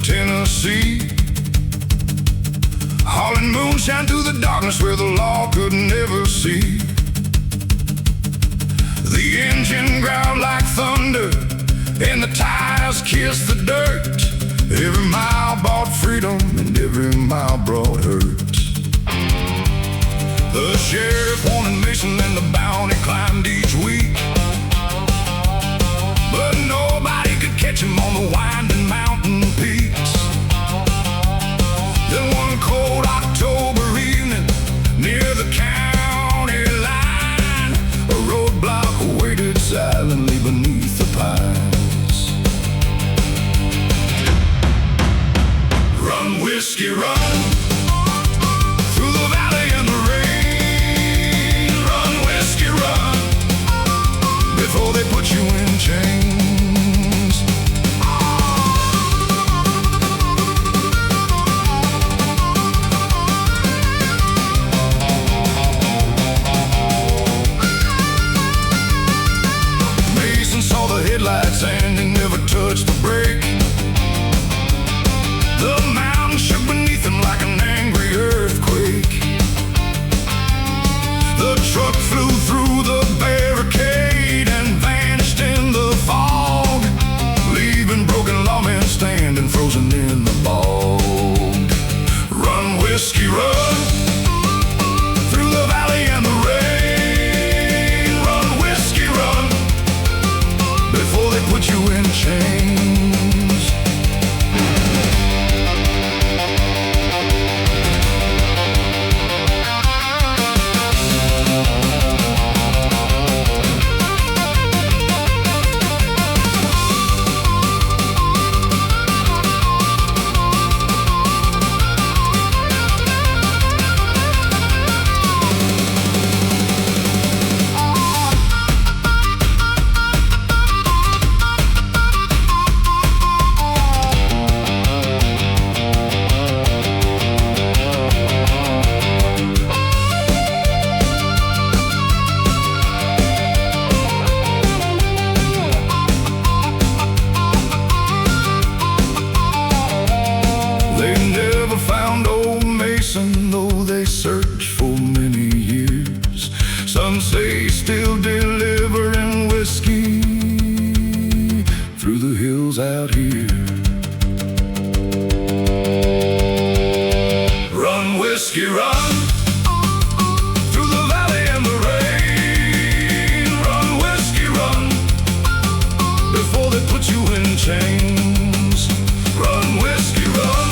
Tennessee, hauling moonshine through the darkness where the law could never see. The engine growled like thunder and the tires kissed the dirt. Every mile brought freedom and every mile brought hurt. The sheriff wanted Mason and the bounty climbed each week, but nobody could catch him on the winding mountain peaks. Then one cold October evening near the county line, a roadblock waited silently beneath the pines. Run, whiskey, run, through the valley and the rain. Run, whiskey, run, before they put you in chains. Mason saw the headlights and he never touched the brake. The mountain shook beneath him like an angry earthquake. The truck flew through the barricade and vanished in the fog, leaving broken lawmen standing frozen in the bog. Run, whiskey, run, through the valley and the rain. Run, whiskey, run, before they put you in chains. Though they searched for many years, some say still delivering whiskey through the hills out here. Run, whiskey, run, through the valley and the rain. Run, whiskey, run, before they put you in chains. Run, whiskey, run,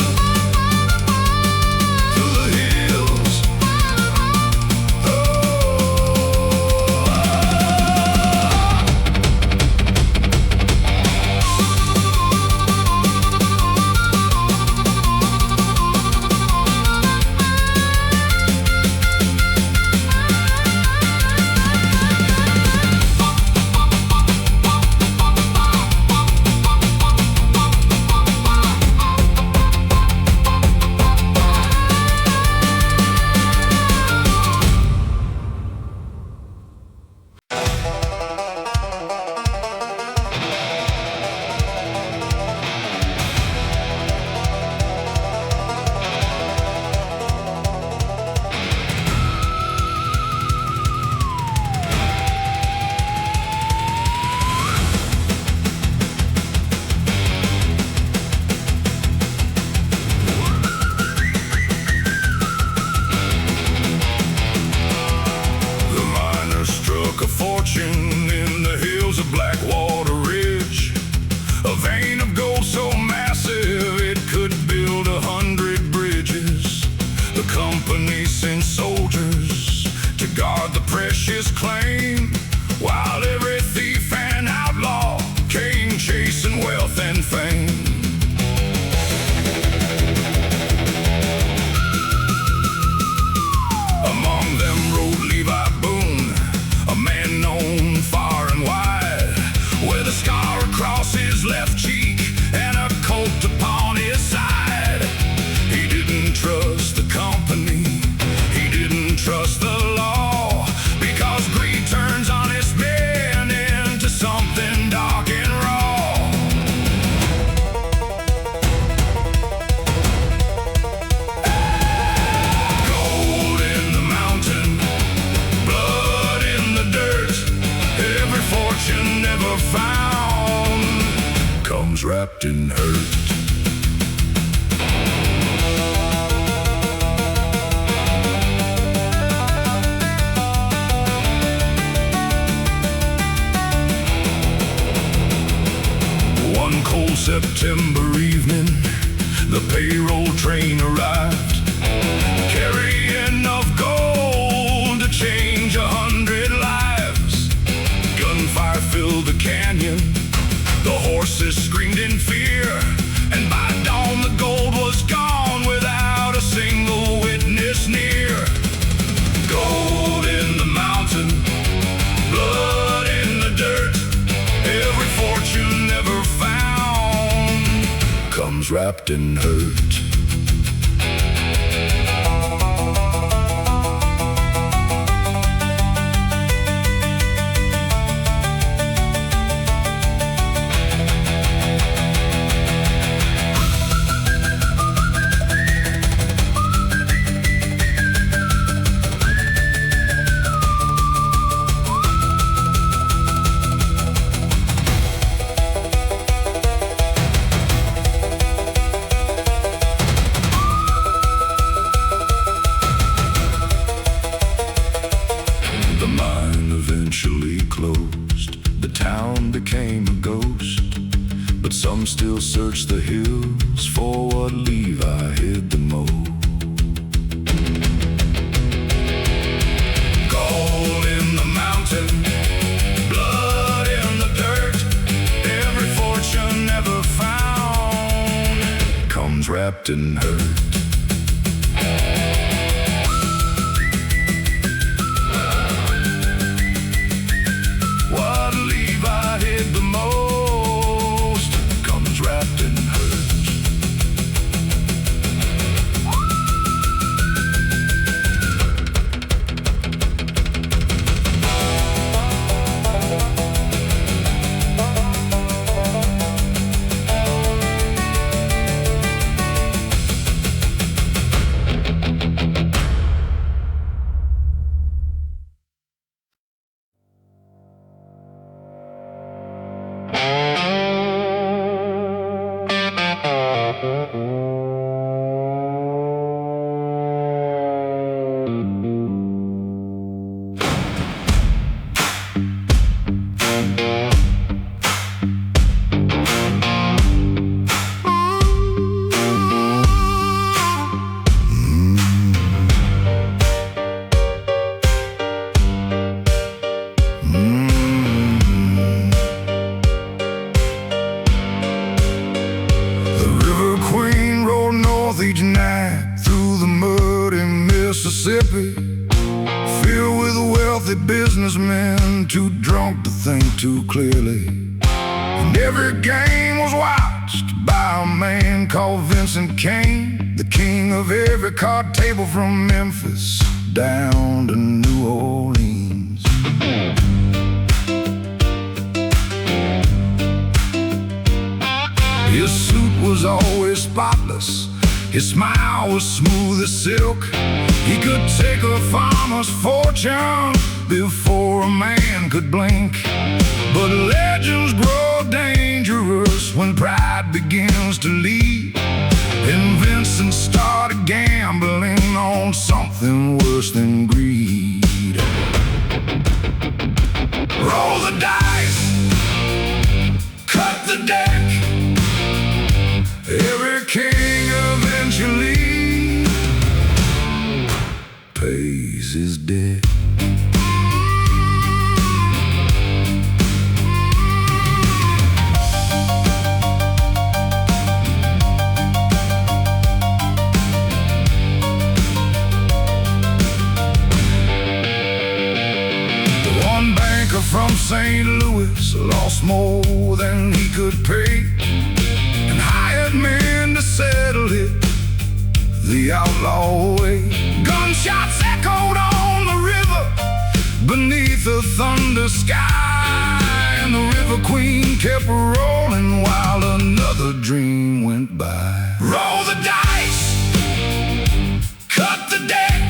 never found comes wrapped in hurt. One cold September evening, the payroll train arrived, carrying enough gold to change 100 lives. Gunfire filled the canyon, the horses screamed in fear, and by dawn the gold was gone without a single witness near. Gold in the mountain, blood in the dirt, every fortune never found comes wrapped in hurt. Closed, the town became a ghost, but some still search the hills for what Levi hid the most. Gold in the mountain, blood in the dirt, every fortune never found comes wrapped in hurt. Each night through the muddy Mississippi, filled with wealthy businessmen too drunk to think too clearly. And every game was watched by a man called Vincent Kane, the king of every card table from Memphis down to New Orleans. His suit was always spotless, his smile was smooth as silk. He could take a farmer's fortune before a man could blink. But legends grow dangerous when pride begins to lead, and Vincent started gambling on something worse than greed. Roll the dice, cut the deck, every king eventually pays his debt. The one banker from St. Louis lost more than he could pay, and hired men to settle it the outlaw way. Gunshots echoed on the river beneath the thunder sky, and the River Queen kept rolling while another dream went by. Roll the dice, cut the deck,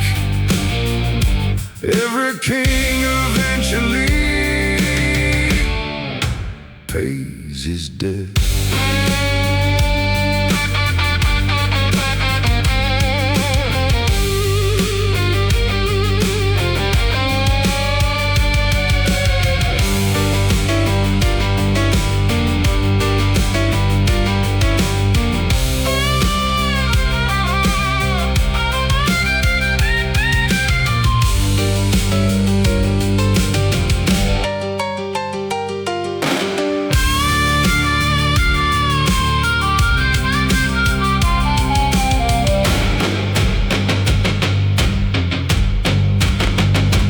every king eventually pays his debt.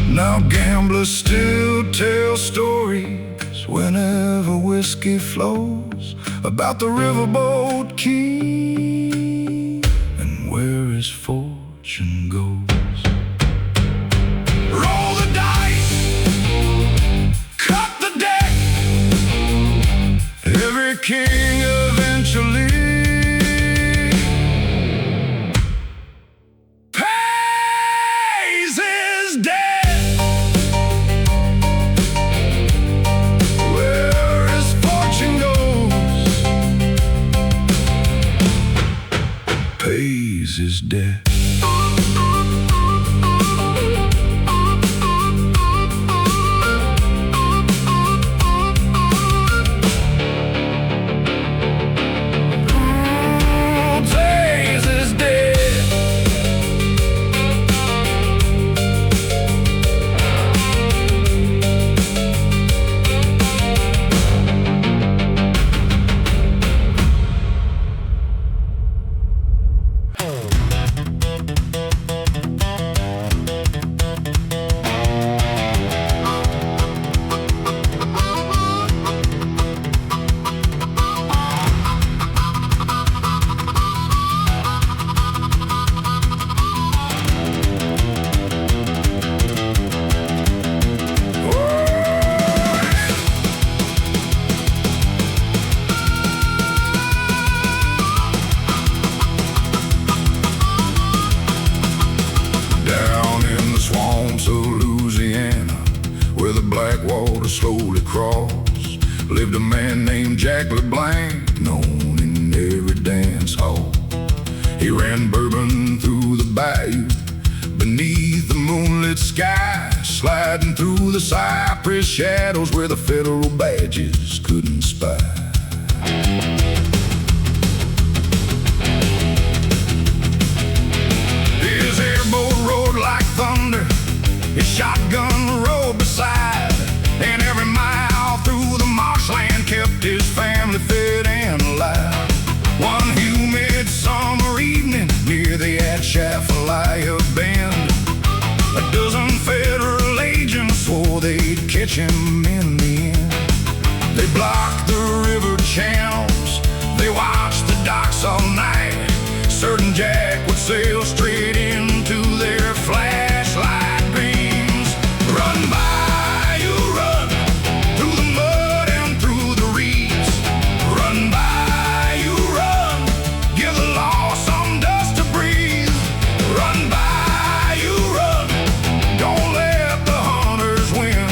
Now gamblers still tell stories whenever whiskey flows about the Riverboat King and where his fortune goes. Roll the dice, cut the deck. Every king eventually pays his debt. Pays his debt. Where the Blackwater slowly crossed, lived a man named Jack LeBlanc, known in every dance hall. He ran bourbon through the bayou, beneath the moonlit sky, sliding through the cypress shadows where the federal badges couldn't spy. His airboat roared like thunder, his shotgun rode beside, and every mile through the marshland kept his family fed and alive. One humid summer evening near the Atchafalaya Bend, a dozen federal agents swore they'd catch him in the end. They blocked the river channels, they watched the docks all night, certain Jack would sail straight into their flashlight beams. Run by, you run, through the mud and through the reeds. Run by, you run, give the law some dust to breathe. Run by, you run, don't let the hunters win.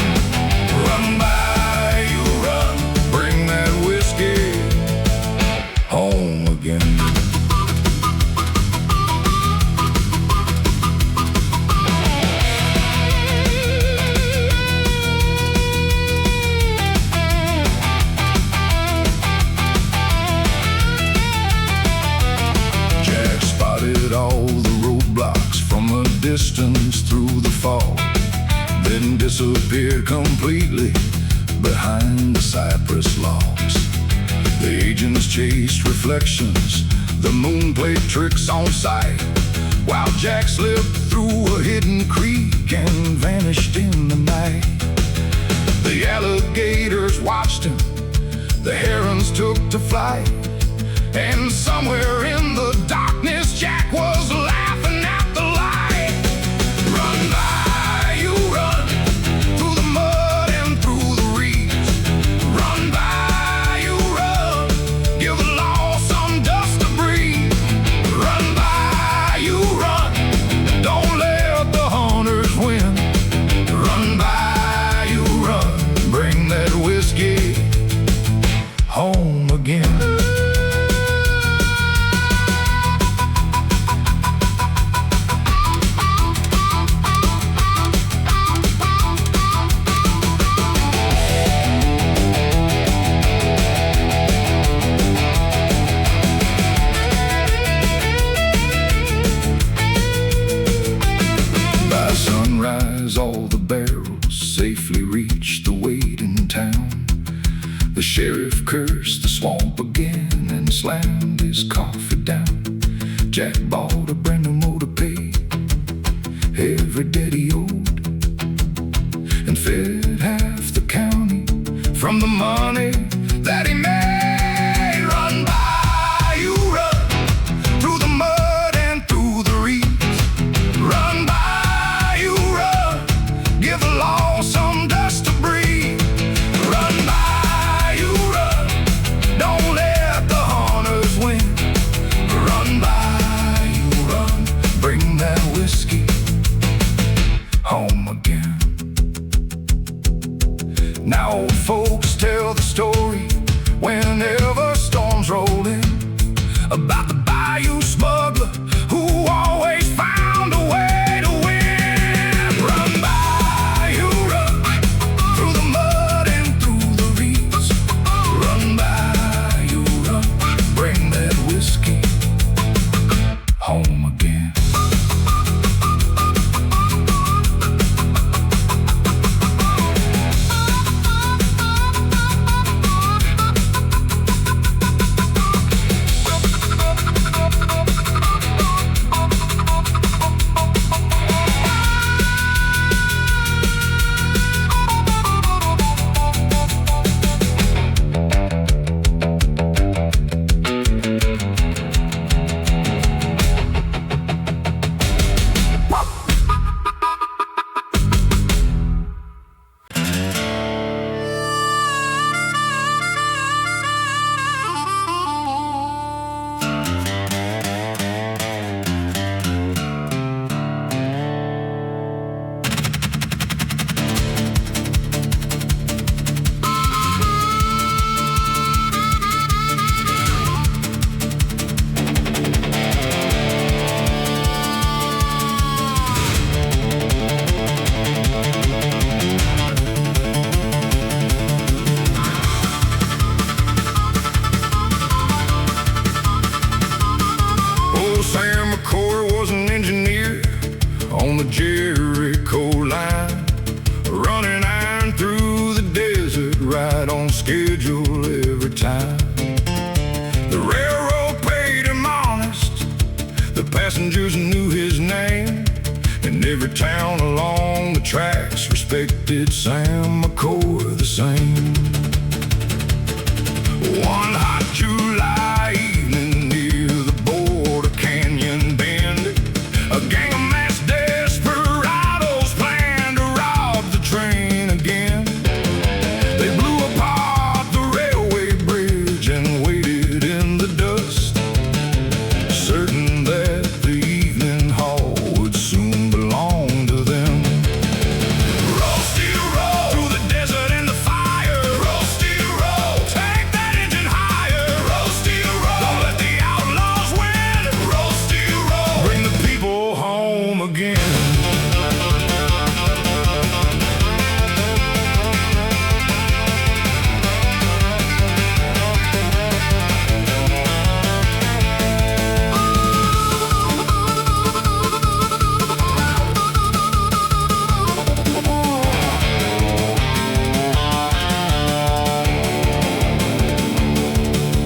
Run by, you run, bring that whiskey home again. All the roadblocks from a distance through the fog, then disappeared completely behind the cypress logs. The agents chased reflections, the moon played tricks on sight, while Jack slipped through a hidden creek and vanished in the night. The alligators watched him, the herons took to flight, and somewhere in the darkness Jack was laughing at the light. Run by, you run, through the mud and through the reeds. Run by, you run, give the law some dust to breathe. Run by, you run, don't let the hunters win. Run by, you run, bring that whiskey sunrise, all the barrels safely reached the waiting town. The sheriff cursed the swamp again and slammed his coffee down. Jack bought a brand new motor, paid every debt he owed, and fed half the county from the money that he made. Run, Bayou, run, through the mud and through the reeds. Run, Bayou, run, give the law some dust to breathe. Run, Bayou, run, don't let the hunters win. Run, Bayou, run, bring that whiskey home again. Now old folks tell the story whenever storms roll in, about the Bayou Smuggler who always found a way to win. Run, Bayou, run, through the mud and through the reeds. Run, Bayou, run, bring that whiskey home again. On the Jericho line, running iron through the desert, right on schedule every time. The railroad paid him honest, the passengers knew his name, and every town along the tracks respected Sam McCoy the same. One hot July evening near the border canyon bend, a gang of masked desperados planned to rob the train again. They blew apart the railway bridge and waited in the dust, certain that the evening haul would soon belong to them. Roll, steel, roll through the desert and the fire. Roll, steel, roll, take that engine higher. Roll, steel, roll, don't let the outlaws win. Roll, steel, roll, bring the people home again.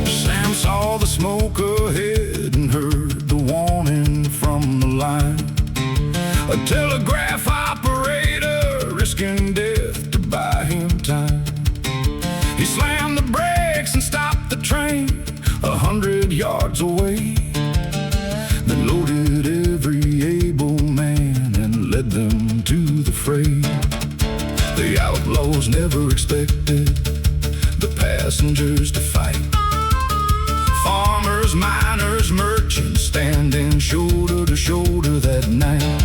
Sam saw the smoke ahead and heard the warning from the line. A telegraph operator risking death to buy him time. He slammed the brakes and stopped the train 100 yards away, then loaded every able man and led them to the fray. The outlaws never expected the passengers to fight. Farmers, miners, merchants standing shoulder to shoulder that night.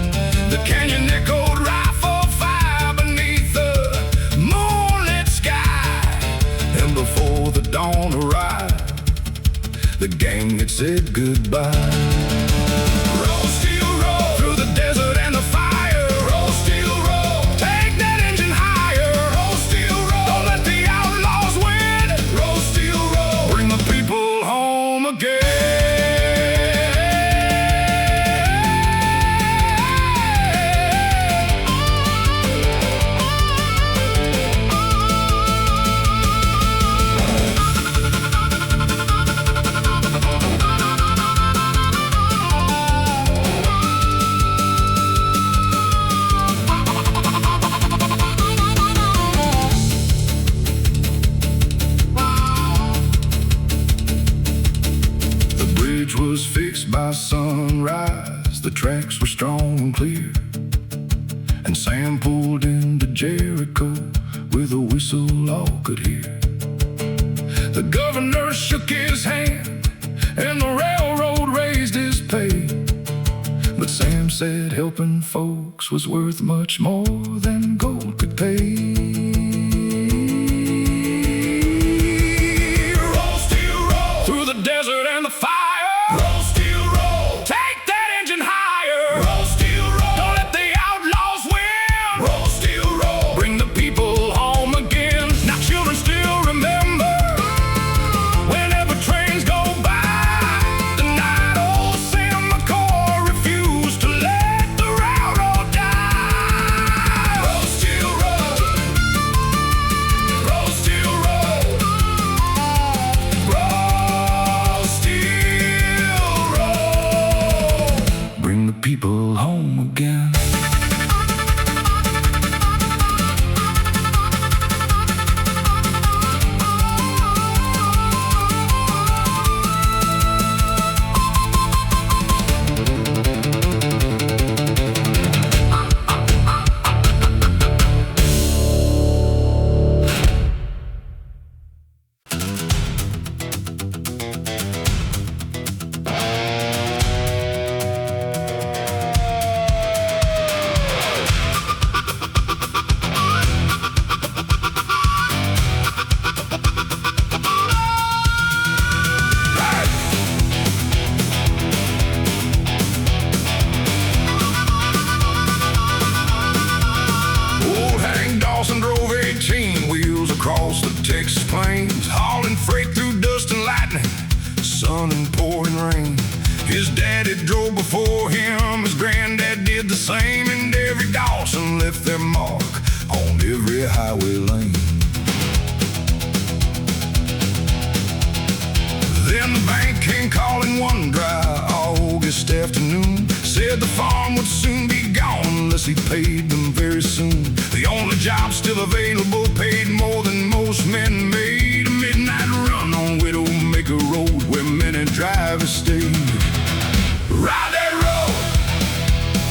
The canyon echoed rifle fire beneath the moonlit sky, and before the dawn arrived, the gang had said goodbye. Roll, steel, roll through the desert and the fire. Roll, steel, roll, take that engine higher. Roll, steel, roll, don't let the outlaws win. Roll, steel, roll, bring the people home again. sunrise, the tracks were strong and clear, and Sam pulled into Jericho with a whistle all could hear. The governor shook his hand, and the railroad raised his pay. But Sam said helping folks was worth much more than gold could pay. Roll, steel, roll through the desert and the fire. Roll, steel, roll, take that engine higher. Roll, steel, roll, don't let the outlaws win. Roll, steel, roll, bring the people home again. Now children still remember whenever trains go by the night old Sam McCoy refused to let the railroad die. Roll, steel, roll, roll, steel, roll, roll, steel, roll, bring the people home again. Drove 18 wheels across the Texas plains, hauling freight through dust and lightning, sun and pouring rain. His daddy drove before him, his granddad did the same, and every Dawson left their mark on every highway lane. Then the bank came calling one dry August afternoon, said the farm would soon be gone unless he paid them very soon. The only job still available paid more than most men made. A midnight run on Widowmaker Road where many drivers stayed. Ride that road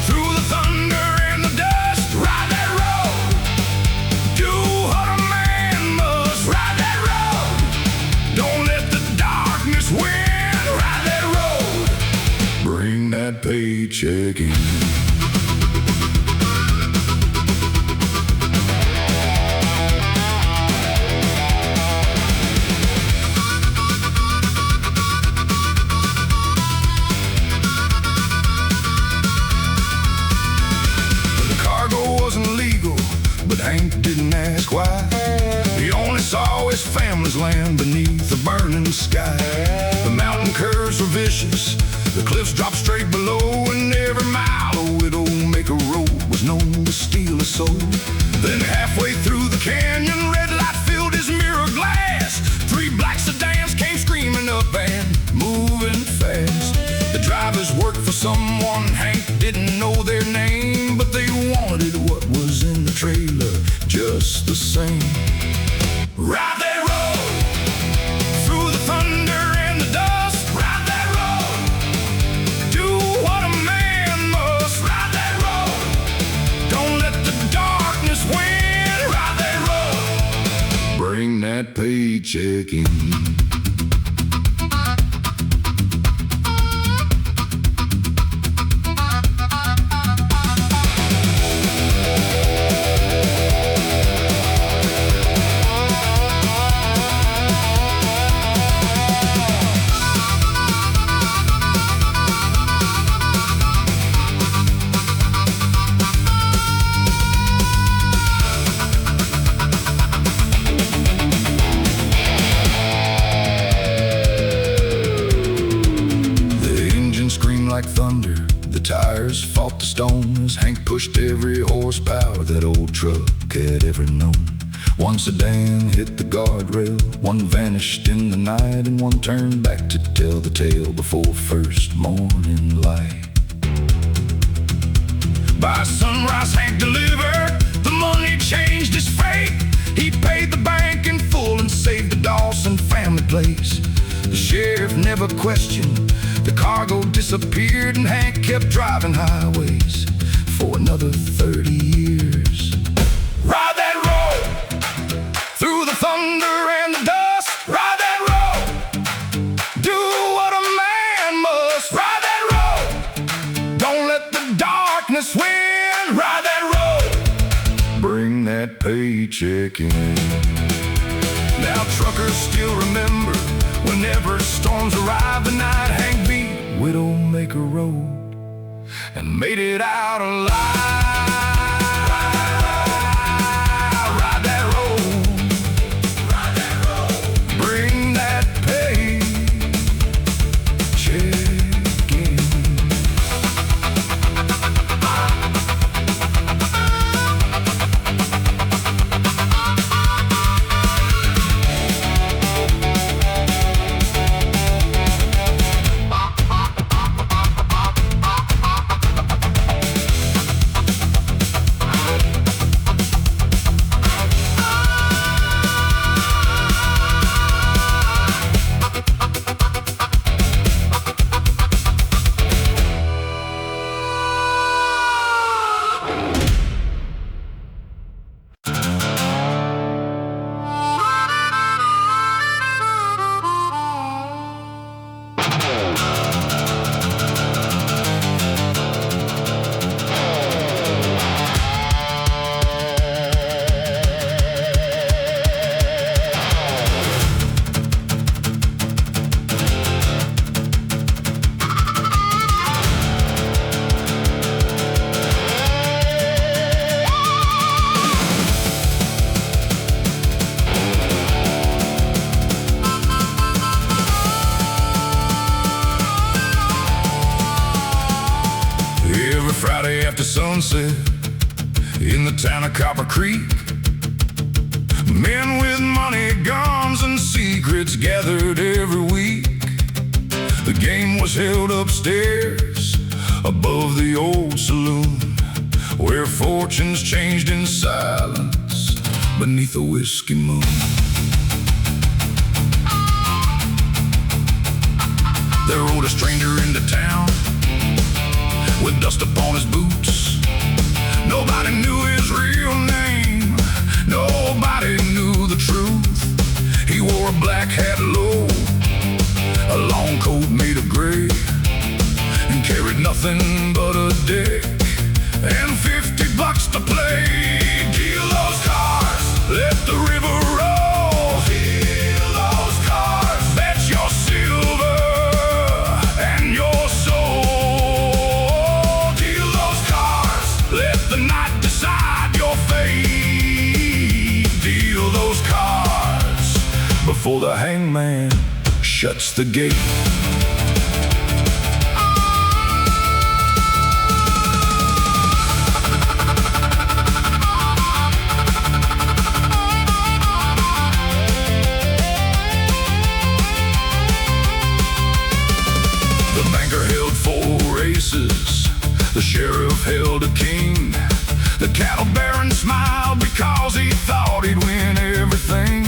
through the thunder and the dust. Ride that road, do what a man must. Ride that road, don't let the darkness win. Ride that road, bring that paycheck in. But Hank didn't ask why. He only saw his family's land beneath the burning sky. The mountain curves were vicious, the cliffs dropped straight below, and every mile of Widowmaker Road was known to steal a soul. Then halfway through the canyon, red light filled his mirror glass. 3 black sedans came screaming up and moving fast. The drivers worked for someone, Hank didn't know their name, but they wanted what was in the trailer just the same. Ride that road through the thunder and the dust. Ride that road, do what a man must. Ride that road, don't let the darkness win. Ride that road, bring that paycheck in. Like thunder, the tires fought the stone as Hank pushed every horsepower that old truck had ever known. One sedan hit the guardrail, one vanished in the night, and one turned back to tell the tale before first morning light. By sunrise, Hank delivered the money, changed his fate. He paid the bank in full and saved the Dawson family place. The sheriff never questioned the cargo disappeared, and Hank kept driving highways for another 30 years. Ride that road through the thunder and the dust. Ride that road, do what a man must. Ride that road, don't let the darkness win. Ride that road, bring that paycheck in. Now truckers still remember whenever storms arrive, the night Hank beat Widowmaker Road and made it out alive. Ride that road, ride that road, bring that paycheck in. Friday after sunset, in the town of Copper Creek, men with money, guns, and secrets gathered every week. The game was held upstairs above the old saloon, where fortunes changed in silence beneath a whiskey moon. There rode a stranger into town with dust upon his boots. Nobody knew his real name, nobody knew the truth. He wore a black hat low, a long coat made of gray, and carried nothing but a deck and $50 to play. Deal those cards, let the river roll. Deal those cards, bet your silver and your soul. Deal those cards, let the night decide your fate. Deal those cards before the hangman shuts the gate. The banker held 4 races, the sheriff held a king. The cattle baron smiled because he thought he'd win everything.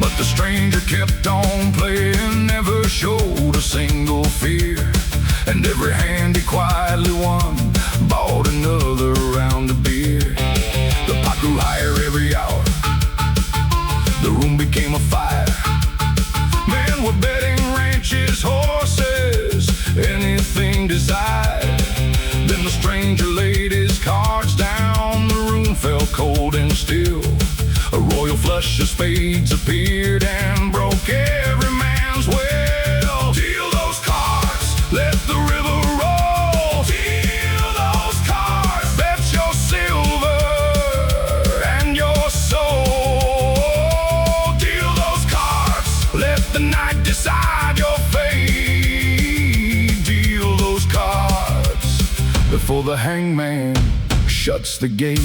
But the stranger kept on playing, never showed a single fear. And every hand he quietly won bought another round of beer. The pot grew higher every hour, the room became a fire. Men were betting ranches, horses, anything desired. Then the stranger laid his cards down, the room felt cold and still. A royal flush of spades appeared and broke every man's will. Deal those cards, let the river roll. Deal those cards, bet your silver and your soul. Deal those cards, let the night decide your fate. Deal those cards before the hangman shuts the gate.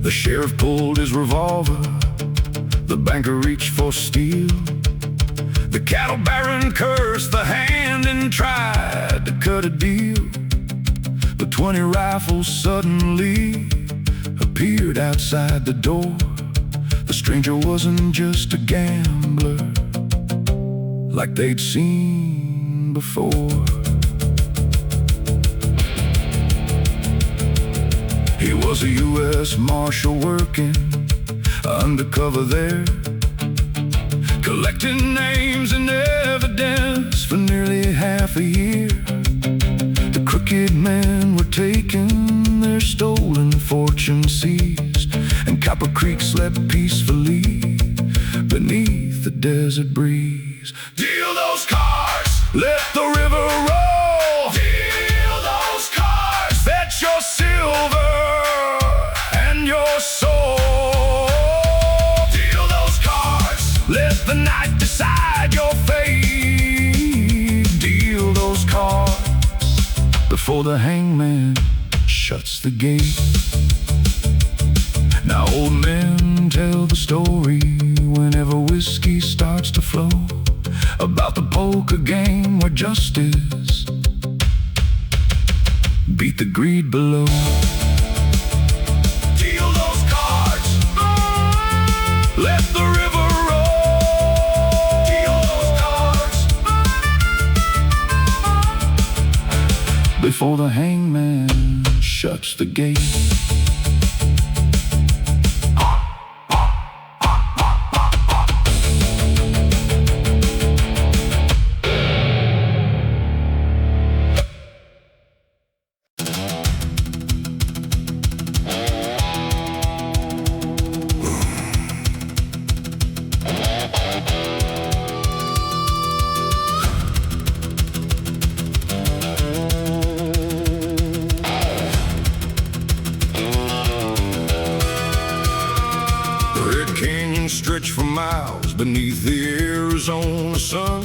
The sheriff pulled his revolver, the banker reached for steel. The cattle baron cursed the hand and tried to cut a deal. But 20 rifles suddenly appeared outside the door. The stranger wasn't just a gambler like they'd seen before. He was a U.S. Marshal working undercover there, collecting names and evidence for nearly half a year. The crooked men were taken, their stolen fortune seized, and Copper Creek slept peacefully beneath the desert breeze. Deal those cards, let the river roll. Deal those cards, fetch your silver and your soul. Deal those cards, let the night decide your fate. Deal those cards before the hangman shuts the gate. Now old men tell the story whenever whiskey starts to flow, about the poker game where justice beat the greed below. Deal those cards, let the river roll. Deal those cards before the hangman shuts the gate. Stretch for miles beneath the Arizona sun,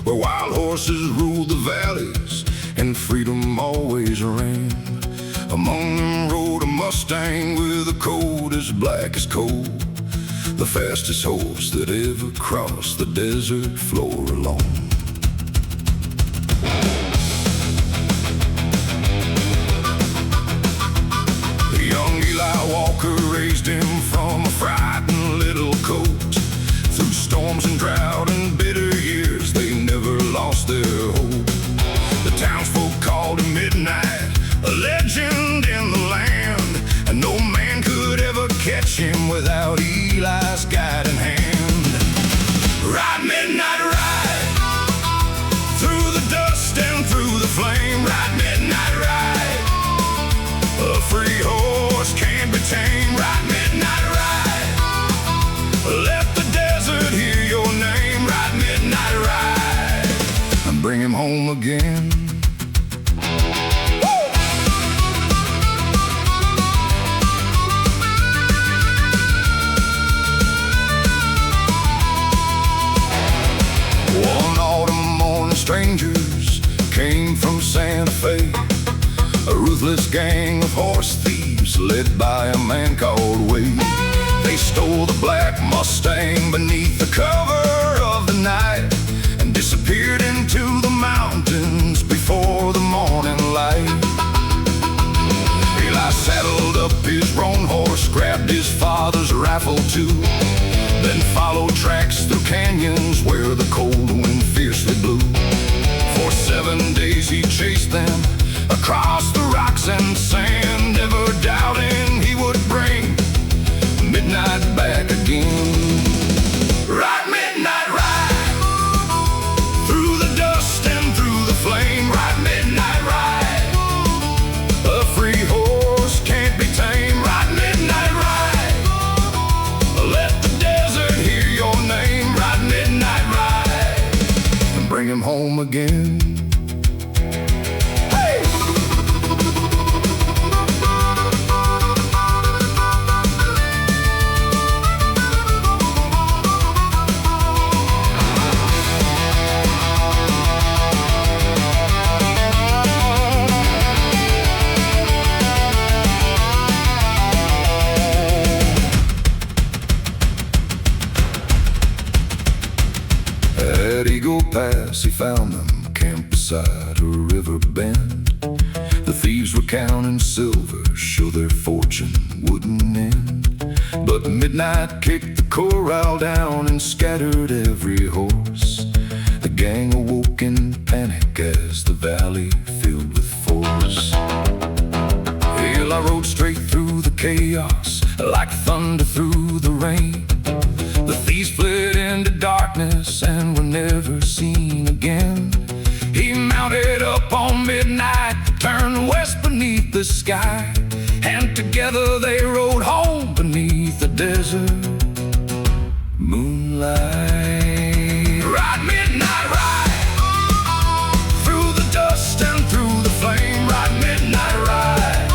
where wild horses ruled the valleys and freedom always ran. Among them rode a Mustang with a coat as black as coal, the fastest horse that ever crossed the desert floor alone. The young Eli Walker raised him from a frightened little coat. Through storms and drought and bitter years, they never lost their hope. The townsfolk called him Midnight, a legend in the land, and no man could ever catch him without Eli's guiding hand. Ride midnight, ride through the dust and through the flame. Ride midnight, ride, a free horse can't be tamed. Ride midnight, ride, let the desert hear your name. Ride midnight, ride, and bring him home again. One autumn morning, strangers came from Santa Fe, a ruthless gang of horse thieves led by a man called Wade. They stole the black Mustang beneath the cover of the night and disappeared into the mountains before the morning light. Eli saddled up his roan horse, grabbed his father's rifle too, then followed tracks through canyons where the cold wind fiercely blew. For 7 days he chased them across the rocks and sand, never doubting he would bring midnight back again. Ride midnight, ride through the dust and through the flame. Ride midnight, ride, a free horse can't be tamed. Ride midnight, ride, let the desert hear your name. Ride midnight, ride, and bring him home again. pass, he found them camped beside a river bend. The thieves were counting silver, sure their fortune wouldn't end. But midnight kicked the corral down and scattered every horse. The gang awoke in panic as the valley filled with force. Well, I rode straight through the chaos like thunder through the rain. The thieves fled into darkness and were never seen again. He mounted up on midnight, turned west beneath the sky, and together they rode home beneath the desert moonlight. Ride midnight ride, through the dust and through the flame. Ride midnight ride,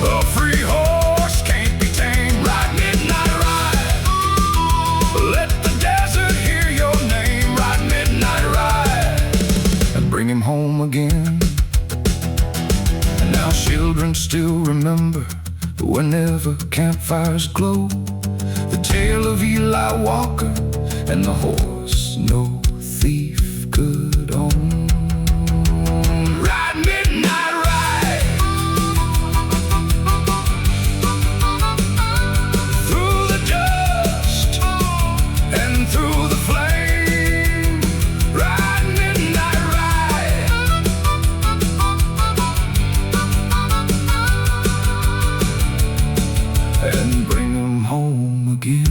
a free horse can't be tamed. Ride midnight ride, let the desert hear your name. Ride midnight ride, and bring him home again. And now children still remember, whenever campfires glow, the tale of Eli Walker and the horse no thief could own. Ride midnight ride, through the dust and through the flame. Ride midnight ride, and bring 'em home again.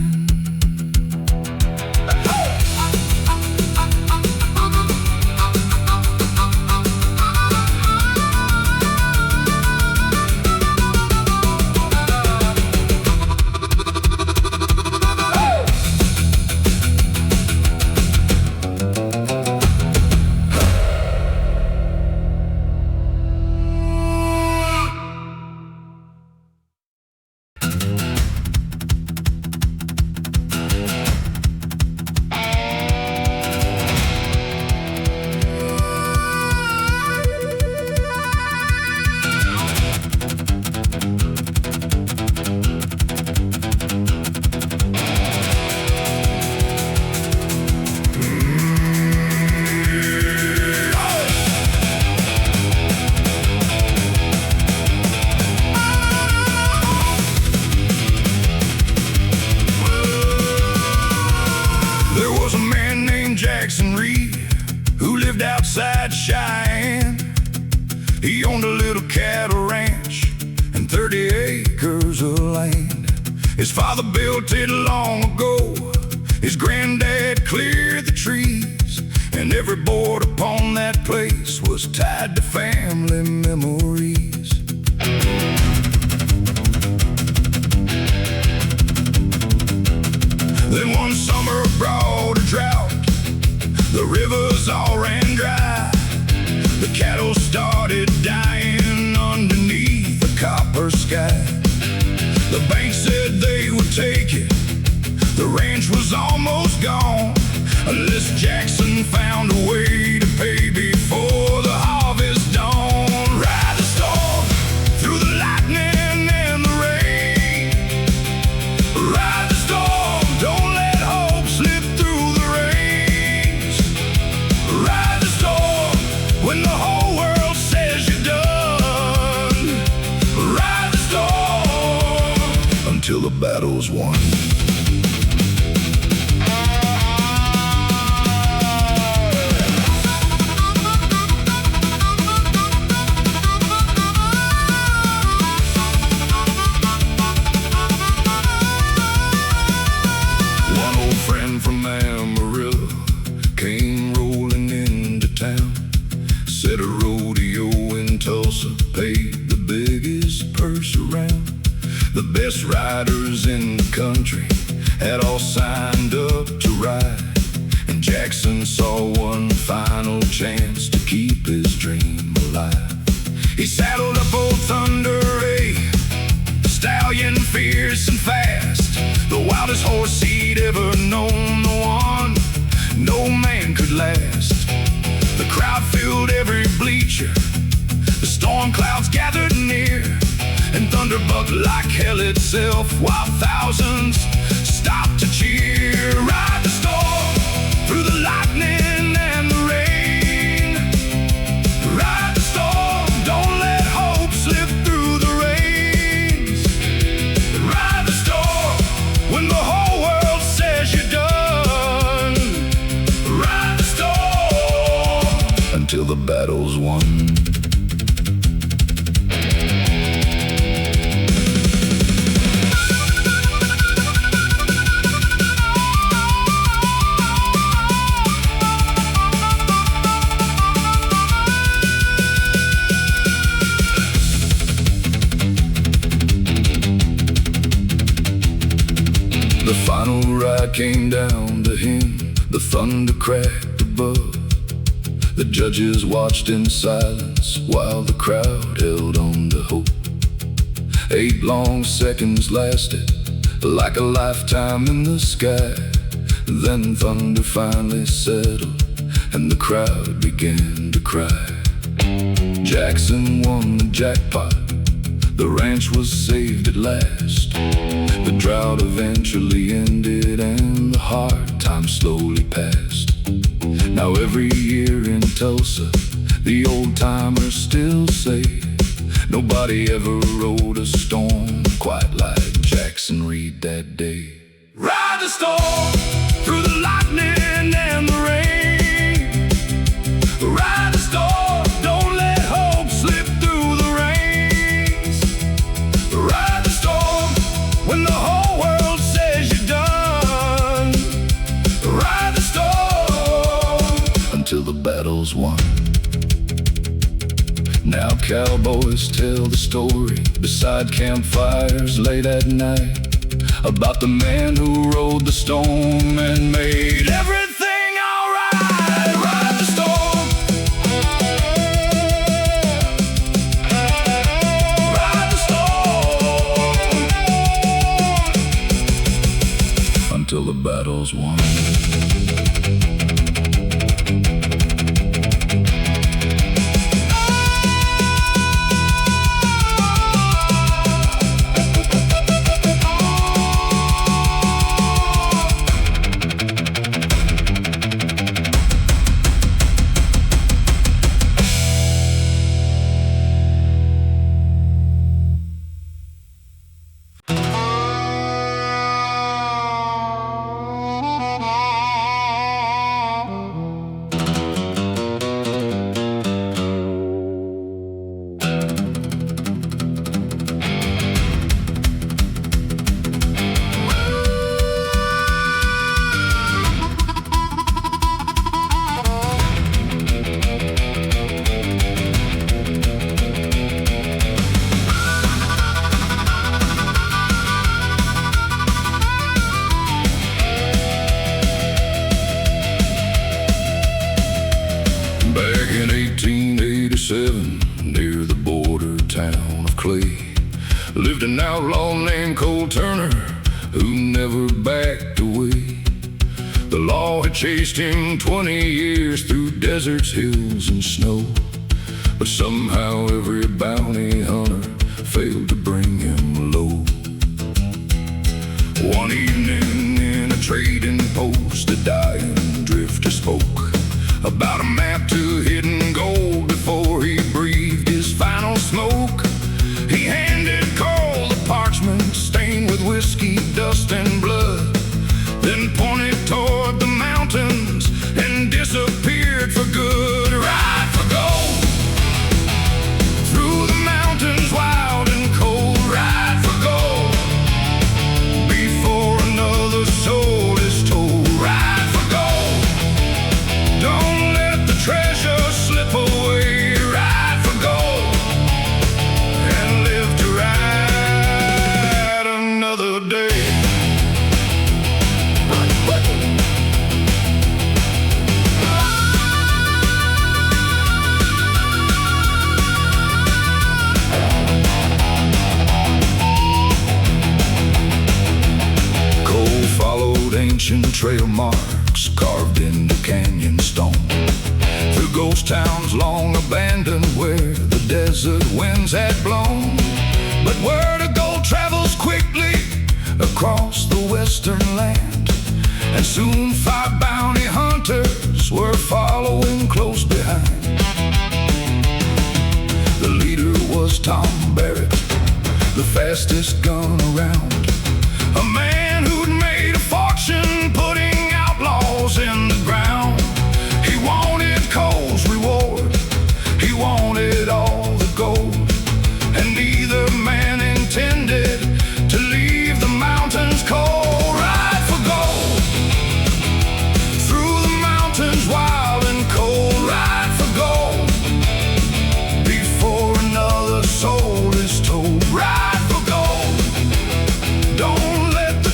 Who lived outside Cheyenne. He owned a little cattle ranch and 30 acres of land. His father built it long ago, his granddad cleared the trees, and every board upon that place was tied to family memories. Then one summer brought a drought, the rivers all ran dry. The cattle started dying underneath the copper sky. The bank said they would take it, the ranch was almost gone, unless Jackson found a way to pay before the harvest dawn. Ride the storm, through the lightning and the rain. Ride the storm, don't let hope slip through the rains. Ride the storm, when the whole world says you're done. Ride the storm, until the battle's won. Said a rodeo in Tulsa paid the biggest purse around. The best riders in the country had all signed up to ride, and Jackson saw one final chance to keep his dream alive. He saddled up old Thunder Ray, stallion fierce and fast, the wildest horse he'd ever known, the one no man could last. The crowd filled every bleacher, the storm clouds gathered near, and thunder bucked like hell itself, while thousands stopped to cheer. Ride the storm, through the lightning final ride came down to him. The thunder cracked above. The judges watched in silence while the crowd held on to hope. 8 long seconds lasted like a lifetime in the sky. Then thunder finally settled and the crowd began to cry. Jackson won the jackpot. The ranch was saved at last. The drought eventually ended and the hard times slowly passed. Now every year in Tulsa, the old timers still say nobody ever rode a storm quite like Jackson Reed that day. Ride the storm through the lightning and the rain. Ride the storm, don't let hope slip through the rains. Ride the storm when the whole world says you're done. Ride the storm until the battle's won. Now cowboys tell the story beside campfires late at night about the man who rode the storm and made everything alright. Ride the storm. Ride the storm until the battle's won. Near the border town of Clay lived an outlaw named Cole Turner who never backed away. The law had chased him 20 years through deserts, hills, and snow, but somehow every bounty hunter failed to bring him low. One evening in a trading post, a dying drifter spoke about a map to hidden gold before he breathed his final smoke. He handed Cole the parchment stained with whiskey, dust, and blood, then pointed toward the mountains and disappeared for good. Ride for gold through the mountains wild and cold. Ride for gold before another soul is told. Ride for gold, don't let the treasure slip away. Ride for gold and live to ride another day. Cole followed ancient trail marks carved into canyon stone, through ghost towns long abandoned where the desert winds had blown. But word of gold travels quickly across the western land, and soon 5 bounty hunters were following close behind. The leader was Tom Barrett, the fastest gun around, a man who'd made a fortune putting outlaws in the ground. He wanted Cole's reward, he wanted all the gold, and neither man intended to leave the mountains cold. Ride for gold through the mountains wild and cold. Ride for gold before another soul is told. Ride for gold, don't let the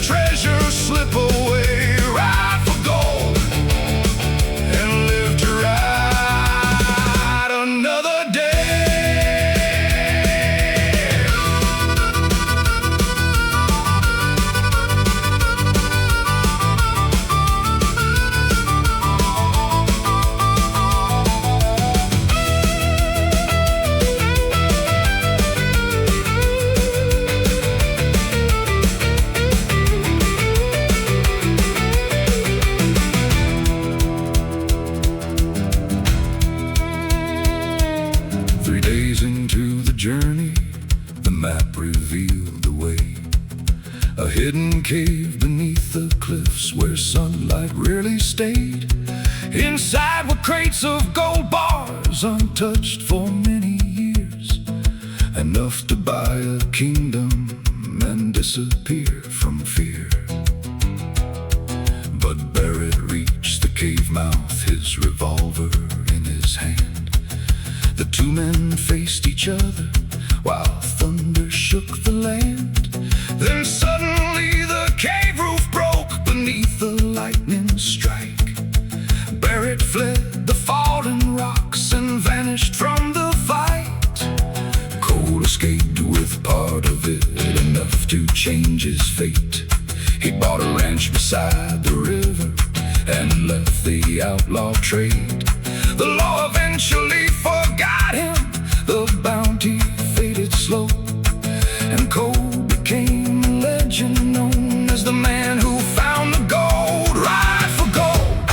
hidden cave beneath the cliffs where sunlight rarely stayed. Inside were crates of gold bars, untouched for many years, enough to buy a kingdom and disappear from fear. But Barrett reached the cave mouth, his revolver in his hand. The two men faced each other while thunder shook the land. Then suddenly the cave roof broke beneath the lightning strike. Barrett fled the fallen rocks and vanished from the fight. Cole escaped with part of it, enough to change his fate. He bought a ranch beside the river and left the outlaw trade. The law eventually forgot him, the bounty faded slow, and Cole became a legend known as the man who found the gold. Ride for gold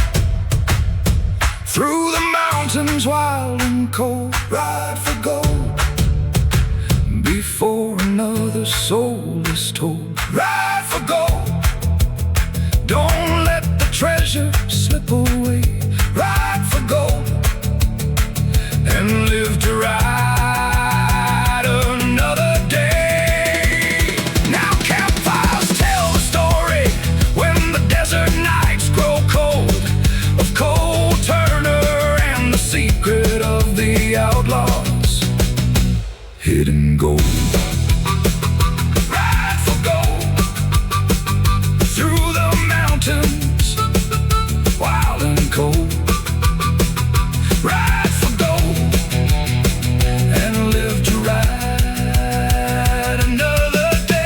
through the mountains wild and cold. Ride for gold before another soul is told. Ride for gold, don't let the treasure slip away. Ride for gold and live to ride another day. Now campfires tell the story when the desert nights grow cold, of Cole Turner and the secret of the outlaws, hidden gold. Ride for gold through the mountains wild and cold. Ride for gold and live to ride another day.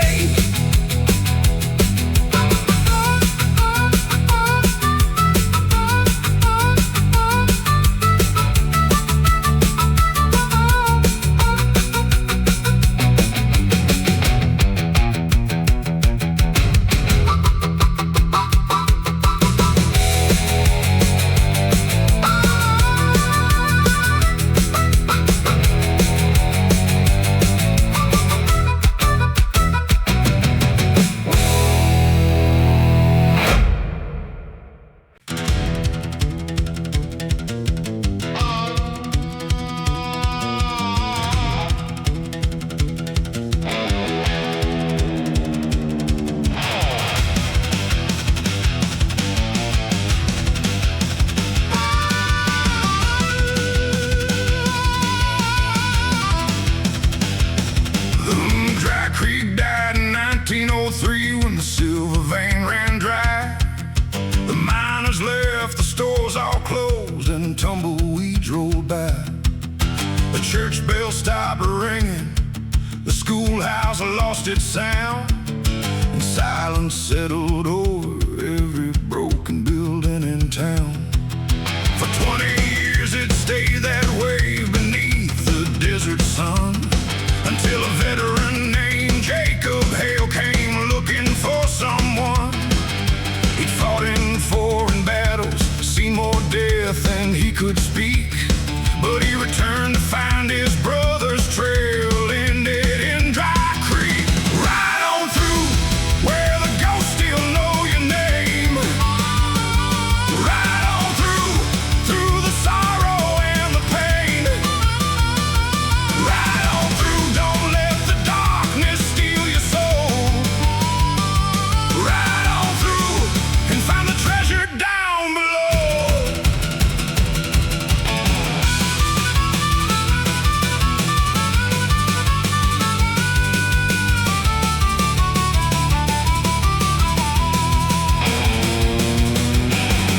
When the silver vein ran dry, the miners left, the stores all closed, and tumbleweeds rolled by. The church bell stopped ringing, the schoolhouse lost its sound, and silence settled over every broken building in town. For 20 years it stayed that way beneath the desert sun, until a veteran named Jacob Hale came looking for someone. He'd fought in foreign battles, seen more death than he could speak, but he returned to find his brother's trail ended in Dry Creek. Ride on through where the ghosts still know your name. Ride on through the sorrow and the pain. Ride on through, don't let the darkness steal your soul. Ride on through and find the treasure down below.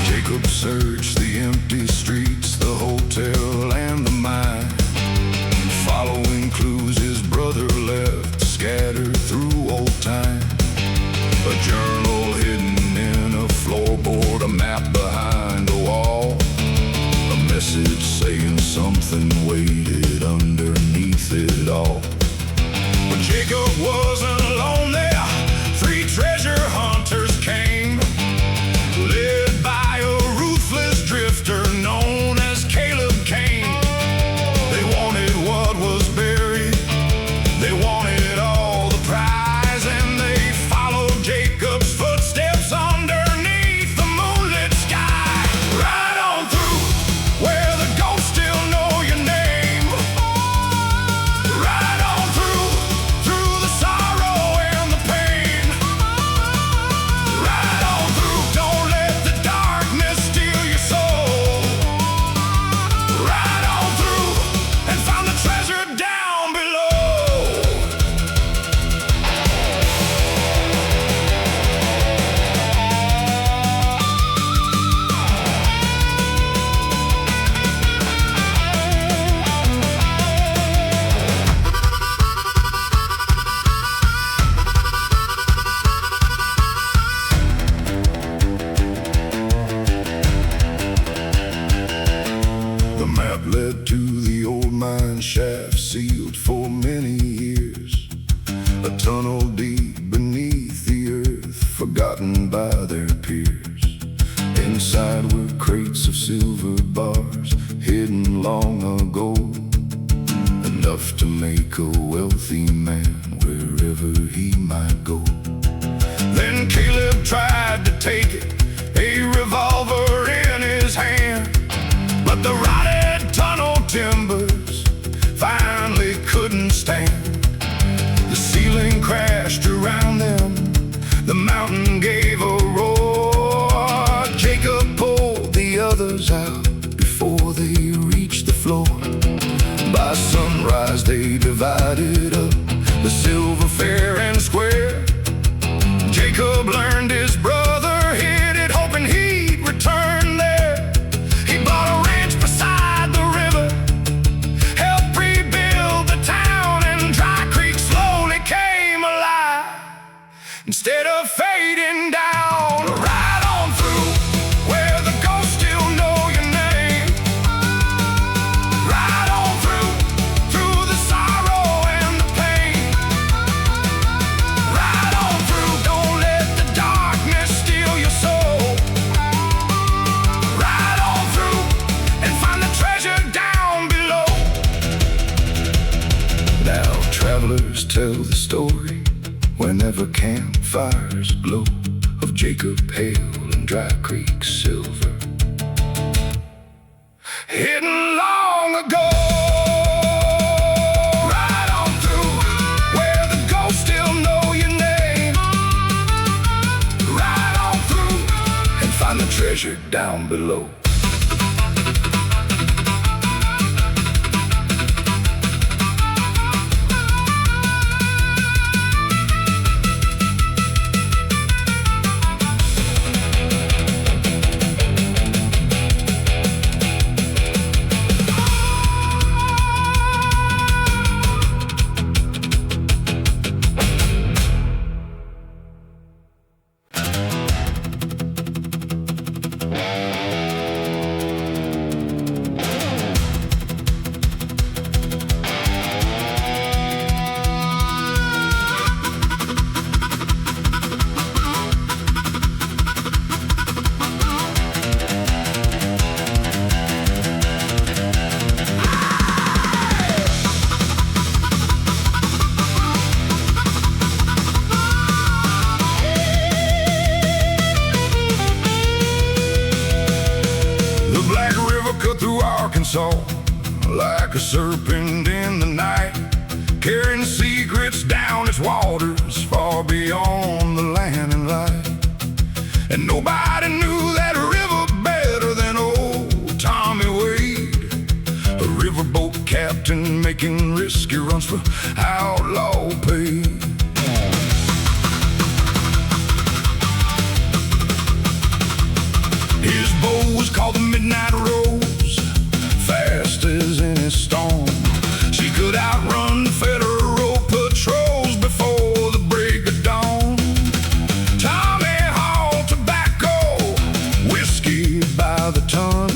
Jacob searched the empty streets, the hotel and the mine, following clues his brother left scattered through old time. A journal hidden in a floorboard, a map behind a wall, a message saying something waited underneath it all. But Jacob wasn't alone there. 3 treasure hunters came, led by a ruthless drifter known as Caleb Kane. They wanted what was buried, they wanted all the prize, and they followed Jacob a tunnel deep beneath the earth, forgotten by their peers. Inside were crates of silver bars, hidden long ago, enough to make a wealthy man wherever he might go. Then Caleb tried to take it, a revolver in his hand, but the rotted tunnel timbers finally couldn't stand. The ceiling crashed around them, the mountain gave a roar. Jacob pulled the others out before they reached the floor. By sunrise they divided up the silver fair and square. Jacob learned his brother hid it, hoping he'd return there. He bought a ranch beside the river, helped rebuild the town, and Dry Creek slowly came alive instead of fading down. Right on through where the ghosts still know your name. Right on through the sorrow and the pain. Right on through, don't let the darkness steal your soul. Right on through and find the treasure down below. Now travelers tell the story whenever campfires glow, of Jacob Hale and Dry Creek silver, hidden long ago. Right on through where the ghosts still know your name. Right on through and find the treasure down below. Like a serpent in the night, carrying secrets down its waters, far beyond the land and light. And nobody knew that river better than old Tommy Wade, a riverboat captain making risky runs for outlaw pay. His boat was called the Midnight Rose, fast as any storm. She could outrun federal patrols before the break of dawn. Tommy hauled tobacco, whiskey by the ton,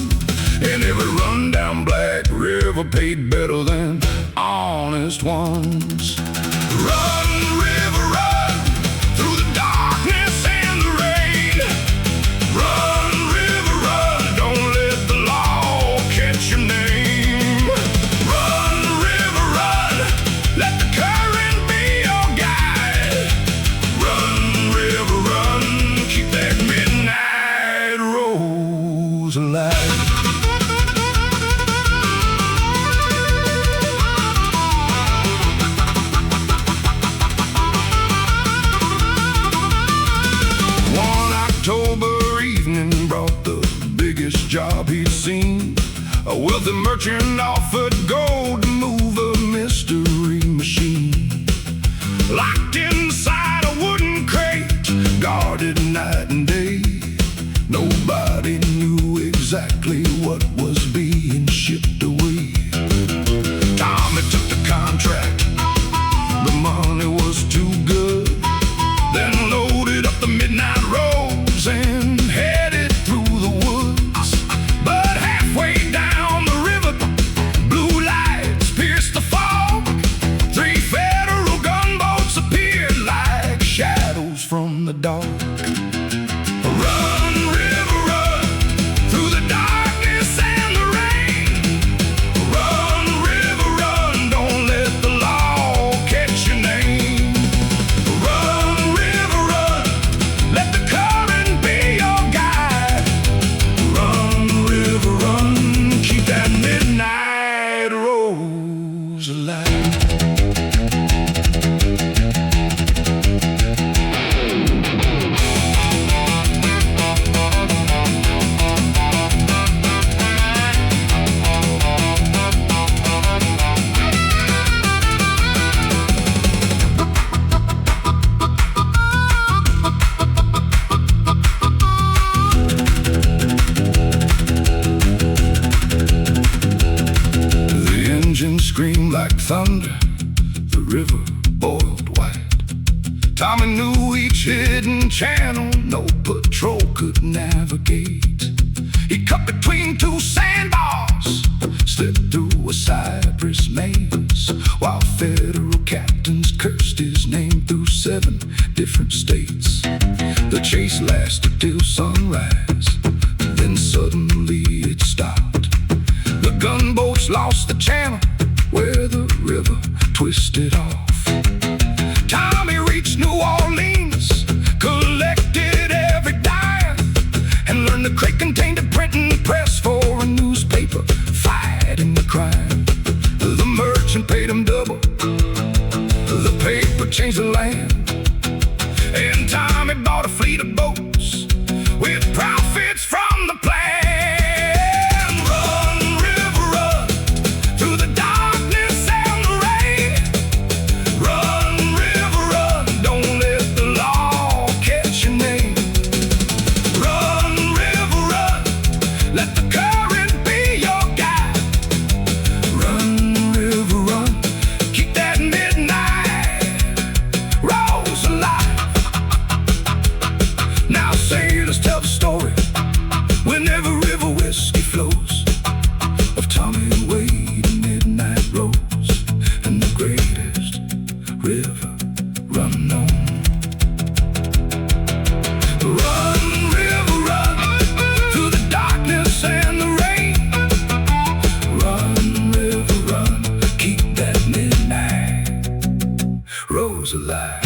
and every run down Black River paid better than honest ones. Run, river, run, through the darkness and the rain. Run, river, run, don't let the law catch your name. Run, river, run, let the current be your guide. Run, river, run, keep that midnight rose alive. October evening brought the biggest job he'd seen. A wealthy merchant offered gold to move a mystery machine. Locked inside a wooden crate, guarded night and day. Nobody knew exactly what was being shipped away. Tommy took the contract, the money was too good. Then loaded up the Midnight Rose and headed through the woods. But halfway down the river, blue lights pierced the fog. 3 federal gunboats appeared. from the dark. Run, river, run, through the darkness and the rain. Run, river, run, don't let the law catch your name. Run, river, run, let the current be your guide. Run, river, run, keep that midnight rose alive. Screamed like thunder, the river boiled white. Tommy knew each hidden channel no patrol could navigate. He cut between two sandbars, slipped through a cypress maze, while federal captains cursed his name through 7 different states. The chase lasted till sunrise, then suddenly it stopped. The gunboats lost the channel where the river twisted off. Tommy reached New Orleans, collected every dime, and learned the crate contained a printing press for a newspaper fighting the crime. The merchant paid him double, the paper changed the land, and Tommy bought a fleet of boats with profits from the plan. Alive.